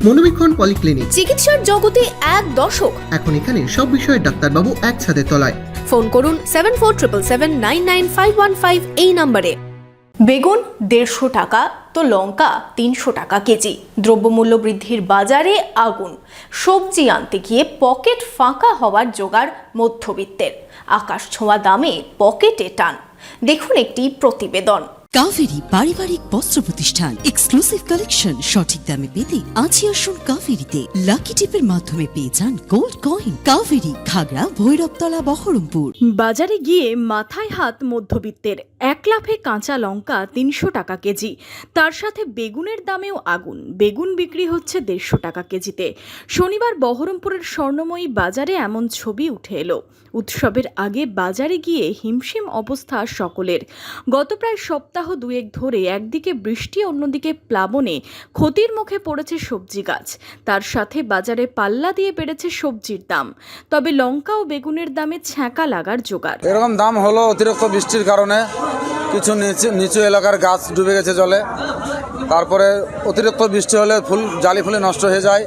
মনোবীক্ষণ polyclinic, চিকিৎসার জগতে এক দশক। এখন এখানে সব বিষয়ে ডাক্তারবাবু এক ছাদের তলায়। ফোন করুন 7477799515 এই নম্বরে। বেগুন 150 টাকা তো লঙ্কা 300 টাকা কেজি। দ্রব্যমূল্য বৃদ্ধির বাজারে আগুন। সবজি আনতে গিয়ে পকেট ফাঁকা হওয়ার জোগাড় মধ্যবিত্তের। আকাশ ছোঁয়া দামে পকেটে টান। দেখুন একটি প্রতিবেদন। কাভেরি পারিবারিক বস্ত্র প্রতিষ্ঠান এক্সক্লুসিভ কালেকশন সঠিক দামে পেতে আজই আসুন কাভেরিতে। লাকি টিপের মাধ্যমে পেয়ে যান গোল্ড কয়েন। কাভেরি, খাগড়া, ভৈরবতলা, বহরমপুর। বাজারে গিয়ে মাথায় হাত মধ্যবিত্তের। এক লাফে কাঁচা লঙ্কা 300 টাকা কেজি। তার সাথে বেগুনের দামেও আগুন। বেগুন বিক্রি হচ্ছে 150 টাকা কেজিতে। শনিবার বহরমপুরের স্বর্ণময়ী বাজারে এমন ছবি উঠে এলো। উৎসবের আগে বাজারে গিয়ে হিমশিম অবস্থা সকলের। গত প্রায় সপ্তাহ দুয়েক ধরে একদিকে বৃষ্টি, অন্যদিকে প্লাবনে ক্ষতির মুখে পড়েছে সবজি গাছ। তার সাথে বাজারে পাল্লা দিয়ে বেড়েছে সবজির দাম। তবে লঙ্কা ও বেগুনের দামে ছ্যাঁকা লাগার জোগাড়। এরকম দাম হলো অতিরিক্ত বৃষ্টির কারণে কিছু নিচু এলাকার গাছ ডুবে গেছে জলে। তারপরে অতিরিক্ত বৃষ্টি হলে জালি ফুলে নষ্ট হয়ে যায়,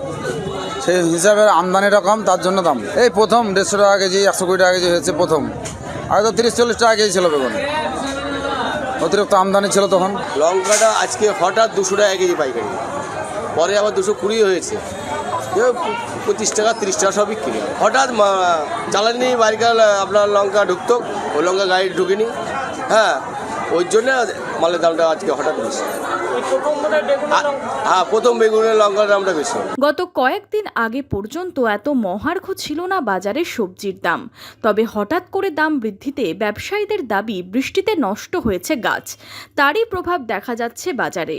সেই হিসাবে আমদানিটা কম, তার জন্য দাম। এই প্রথম 150 টাকা কেজি, 120 টাকা কেজি হয়েছে প্রথম। আগে তো 30-40 টাকা কেজি ছিল বেগুন, অতিরিক্ত আমদানি ছিল তখন। লঙ্কাটা আজকে হঠাৎ 200 টাকা কেজি পাইকারি, পরে আবার 220 হয়েছে, 25 টাকা 30 টাকা সব বিক্রি। হঠাৎ জ্বালানি বাড়িকাল আপনার লঙ্কা ঢুকতো, ওই লঙ্কা গাড়ি ঢুকিনি, হ্যাঁ ওই জন্য মালের দামটা আজকে হঠাৎ বেশি। হ্যাঁ, প্রথম বেগুনের লঙ্কার দামটা বেশি। গত কয়েকদিন আগে পর্যন্ত এত মহার্ঘ ছিল না বাজারে সবজির দাম। তবে হঠাৎ করে দাম বৃদ্ধিতে ব্যবসায়ীদের দাবি বৃষ্টিতে নষ্ট হয়েছে গাছ। তারই প্রভাব দেখা যাচ্ছে বাজারে।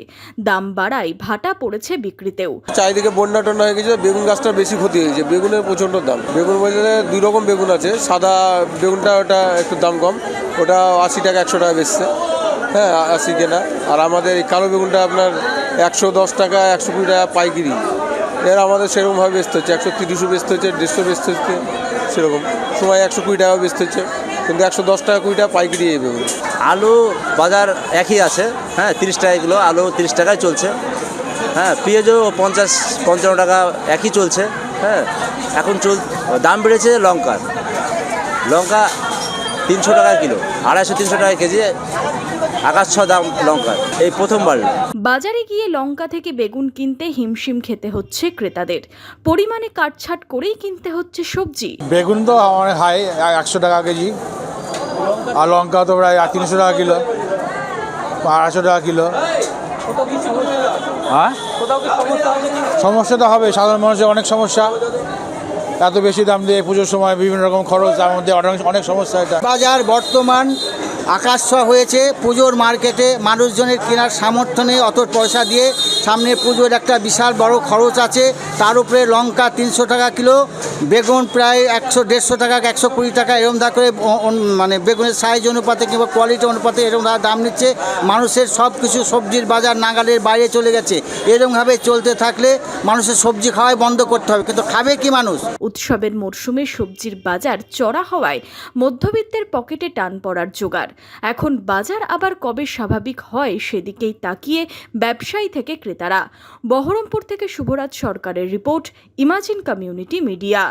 দাম বাড়ায় ভাটা পড়েছে বিক্রিতেও। চারিদিকে বন্যা টন্যা হয়ে গেছে, বেগুন গাছটা বেশি ক্ষতি হয়েছে। বেগুনের প্রচণ্ড দাম। বেগুন বাজারে 2 রকম বেগুন আছে। সাদা বেগুনটা ওটা একটু দাম কম, ওটা 80 টাকা 100 টাকা বেচছে, হ্যাঁ 80 কেনা। আর আমাদের এই কালো বেগুনটা আপনার 110 টাকা 120 টাকা পাইকারি। এর আমাদের সেরকমভাবে বেচতে হচ্ছে, 130 বেচতে হচ্ছে, 150 বেচতে হচ্ছে, সেরকম সময় 120 টাকা বেচতে হচ্ছে, কিন্তু 110 টাকা 20 টাকা পাইকারি এই বেগুন। আলু বাজার একই আছে, হ্যাঁ 30 টাকা কিলো, আলু 30 টাকায় চলছে। হ্যাঁ পেঁয়াজও 50-55 টাকা একই চলছে। হ্যাঁ এখন দাম বেড়েছে লঙ্কার। লঙ্কা 300 টাকা কিলো, 250-300 টাকা কেজি। আকাশ ছোঁয়া দাম লঙ্কার, এই প্রথমবার। বাজারে গিয়ে লঙ্কা থেকে বেগুন কিনতে হিমশিম খেতে হচ্ছে ক্রেতাদের। পরিমাণে কাটছাট করেই কিনতে হচ্ছে সবজি। বেগুন তো অনেক হাই, 100 টাকা কেজি। আর লঙ্কা তো প্রায় 300 টাকা কিলো, 250 টাকা কিলো। হ্যাঁ সমস্যা তো হবে, সাধারণ মানুষের অনেক সমস্যা। এত বেশি দাম দিয়ে পুজোর সময় বিভিন্ন রকম খরচ, তার মধ্যে অনেক সমস্যা। এটা বাজার বর্তমান আকাশ ছোঁয়া হয়েছে। পুজোর মার্কেটে মানুষজনের কেনার সামর্থ্য নেই অত পয়সা দিয়ে। সামনে পুজোর একটা বিশাল বড় খরচ আছে, তার উপরে লঙ্কা 300 টাকা কিলো, বেগুন প্রায় 100-150 টাকা 120 টাকা এরকম দা করে, মানে বেগুনের সাইজ অনুপাতে কিংবা কোয়ালিটি অনুপাতে এরকম দাম নিচ্ছে। মানুষের সব কিছু সবজির বাজার নাগালের বাইরে চলে গেছে। এরকমভাবে চলতে থাকলে মানুষের সবজি খাওয়াই বন্ধ করতে হবে, কিন্তু খাবে কি মানুষ? উৎসবের মরশুমে সবজির বাজার চড়া হওয়ায় মধ্যবিত্তের পকেটে টান পড়ার জোগাড়। এখন বাজার আবার কবে স্বাভাবিক হয় সেদিকেই তাকিয়ে ব্যবসায়ী থেকে ক্রেতারা। বহরমপুর থেকে শুভরাজ সরকারের রিপোর্ট, ইমাজিন কমিউনিটি মিডিয়া।